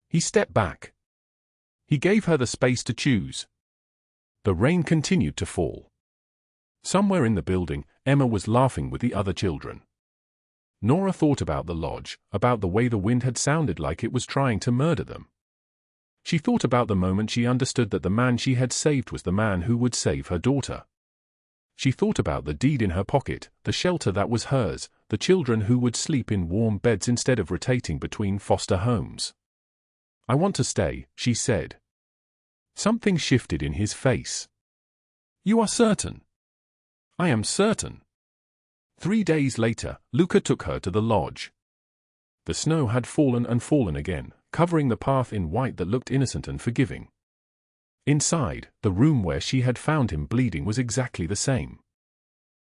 A: He stepped back. He gave her the space to choose. The rain continued to fall. Somewhere in the building, Emma was laughing with the other children. Nora thought about the lodge, about the way the wind had sounded like it was trying to murder them. She thought about the moment she understood that the man she had saved was the man who would save her daughter. She thought about the deed in her pocket, the shelter that was hers, the children who would sleep in warm beds instead of rotating between foster homes. I want to stay, she said. Something shifted in his face. You are certain? I am certain. 3 days later, Luca took her to the lodge. The snow had fallen and fallen again, covering the path in white that looked innocent and forgiving. Inside, the room where she had found him bleeding was exactly the same.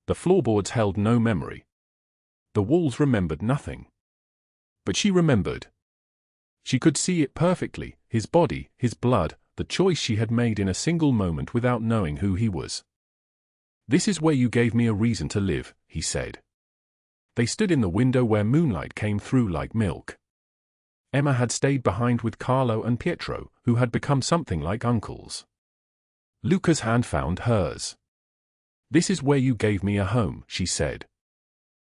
A: The floorboards held no memory. The walls remembered nothing. But she remembered. She could see it perfectly, his body, his blood, the choice she had made in a single moment without knowing who he was. This is where you gave me a reason to live, he said. They stood in the window where moonlight came through like milk. Emma had stayed behind with Carlo and Pietro, who had become something like uncles. Luca's hand found hers. This is where you gave me a home, she said.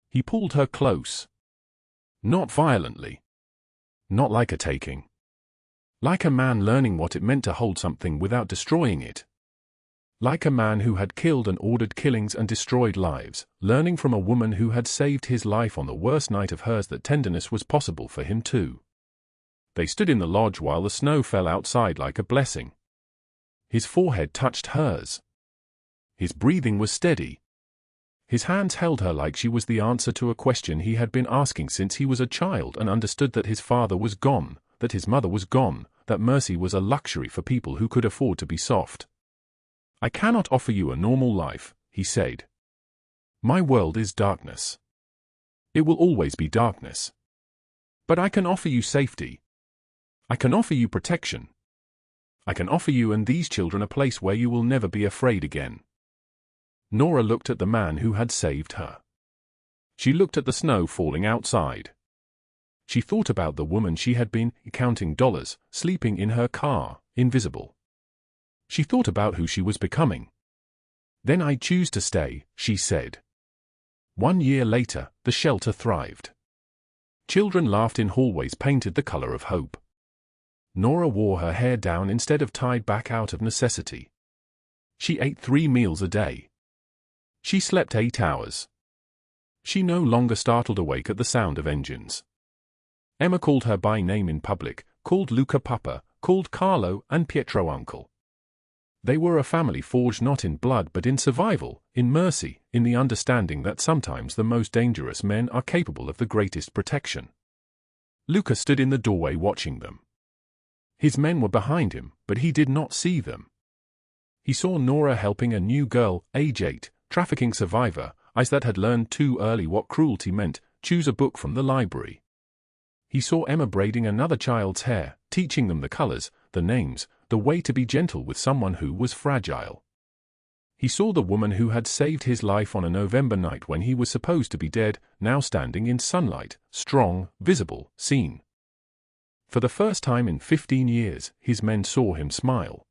A: He pulled her close. Not violently. Not like a taking. Like a man learning what it meant to hold something without destroying it. Like a man who had killed and ordered killings and destroyed lives, learning from a woman who had saved his life on the worst night of hers that tenderness was possible for him too. They stood in the lodge while the snow fell outside like a blessing. His forehead touched hers. His breathing was steady. His hands held her like she was the answer to a question he had been asking since he was a child and understood that his father was gone, that his mother was gone, that mercy was a luxury for people who could afford to be soft. I cannot offer you a normal life, he said. My world is darkness. It will always be darkness. But I can offer you safety. I can offer you protection. I can offer you and these children a place where you will never be afraid again. Nora looked at the man who had saved her. She looked at the snow falling outside. She thought about the woman she had been, counting dollars, sleeping in her car, invisible. She thought about who she was becoming. Then I choose to stay, she said. 1 year later, the shelter thrived. Children laughed in hallways painted the color of hope. Nora wore her hair down instead of tied back out of necessity. She ate 3 meals a day. She slept 8 hours. She no longer startled awake at the sound of engines. Emma called her by name in public, called Luca Papa, called Carlo and Pietro Uncle. They were a family forged not in blood but in survival, in mercy, in the understanding that sometimes the most dangerous men are capable of the greatest protection. Luca stood in the doorway watching them. His men were behind him, but he did not see them. He saw Nora helping a new girl, age 8, trafficking survivor, eyes that had learned too early what cruelty meant, choose a book from the library. He saw Emma braiding another child's hair, teaching them the colors, the names, the way to be gentle with someone who was fragile. He saw the woman who had saved his life on a November night when he was supposed to be dead, now standing in sunlight, strong, visible, seen. For the first time in 15 years, his men saw him smile.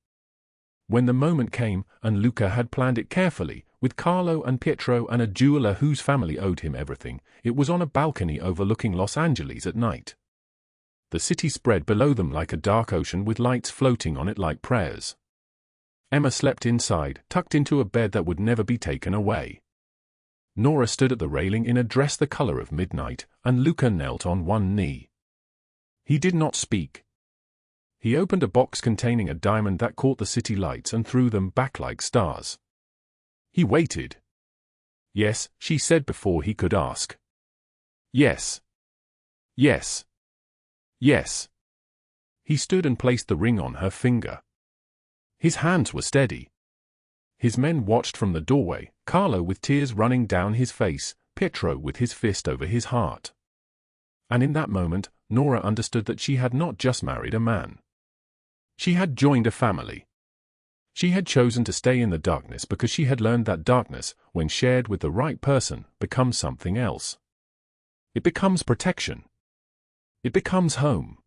A: When the moment came, and Luca had planned it carefully, with Carlo and Pietro and a jeweler whose family owed him everything, it was on a balcony overlooking Los Angeles at night. The city spread below them like a dark ocean with lights floating on it like prayers. Emma slept inside, tucked into a bed that would never be taken away. Nora stood at the railing in a dress the color of midnight, and Luca knelt on one knee. He did not speak. He opened a box containing a diamond that caught the city lights and threw them back like stars. He waited. Yes, she said before he could ask. Yes. Yes. Yes. He stood and placed the ring on her finger. His hands were steady. His men watched from the doorway, Carlo with tears running down his face, Pietro with his fist over his heart. And in that moment, Nora understood that she had not just married a man. She had joined a family. She had chosen to stay in the darkness because she had learned that darkness, when shared with the right person, becomes something else. It becomes protection. It becomes home.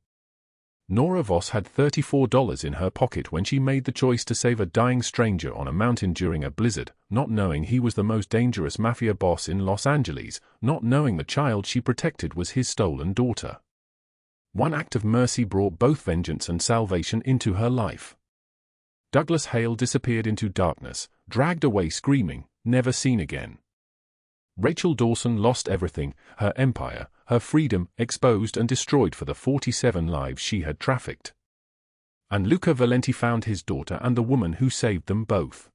A: Nora Voss had $34 in her pocket when she made the choice to save a dying stranger on a mountain during a blizzard, not knowing he was the most dangerous Mafia boss in Los Angeles, not knowing the child she protected was his stolen daughter. One act of mercy brought both vengeance and salvation into her life. Douglas Hale disappeared into darkness, dragged away screaming, never seen again. Rachel Dawson lost everything, her empire, her freedom, exposed and destroyed for the 47 lives she had trafficked. And Luca Valenti found his daughter and the woman who saved them both.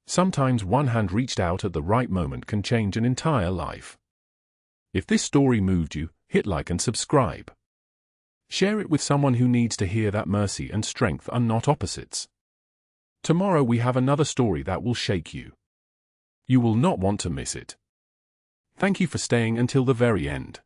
A: Sometimes one hand reached out at the right moment can change an entire life. If this story moved you, hit like and subscribe. Share it with someone who needs to hear that mercy and strength are not opposites. Tomorrow we have another story that will shake you. You will not want to miss it. Thank you for staying until the very end.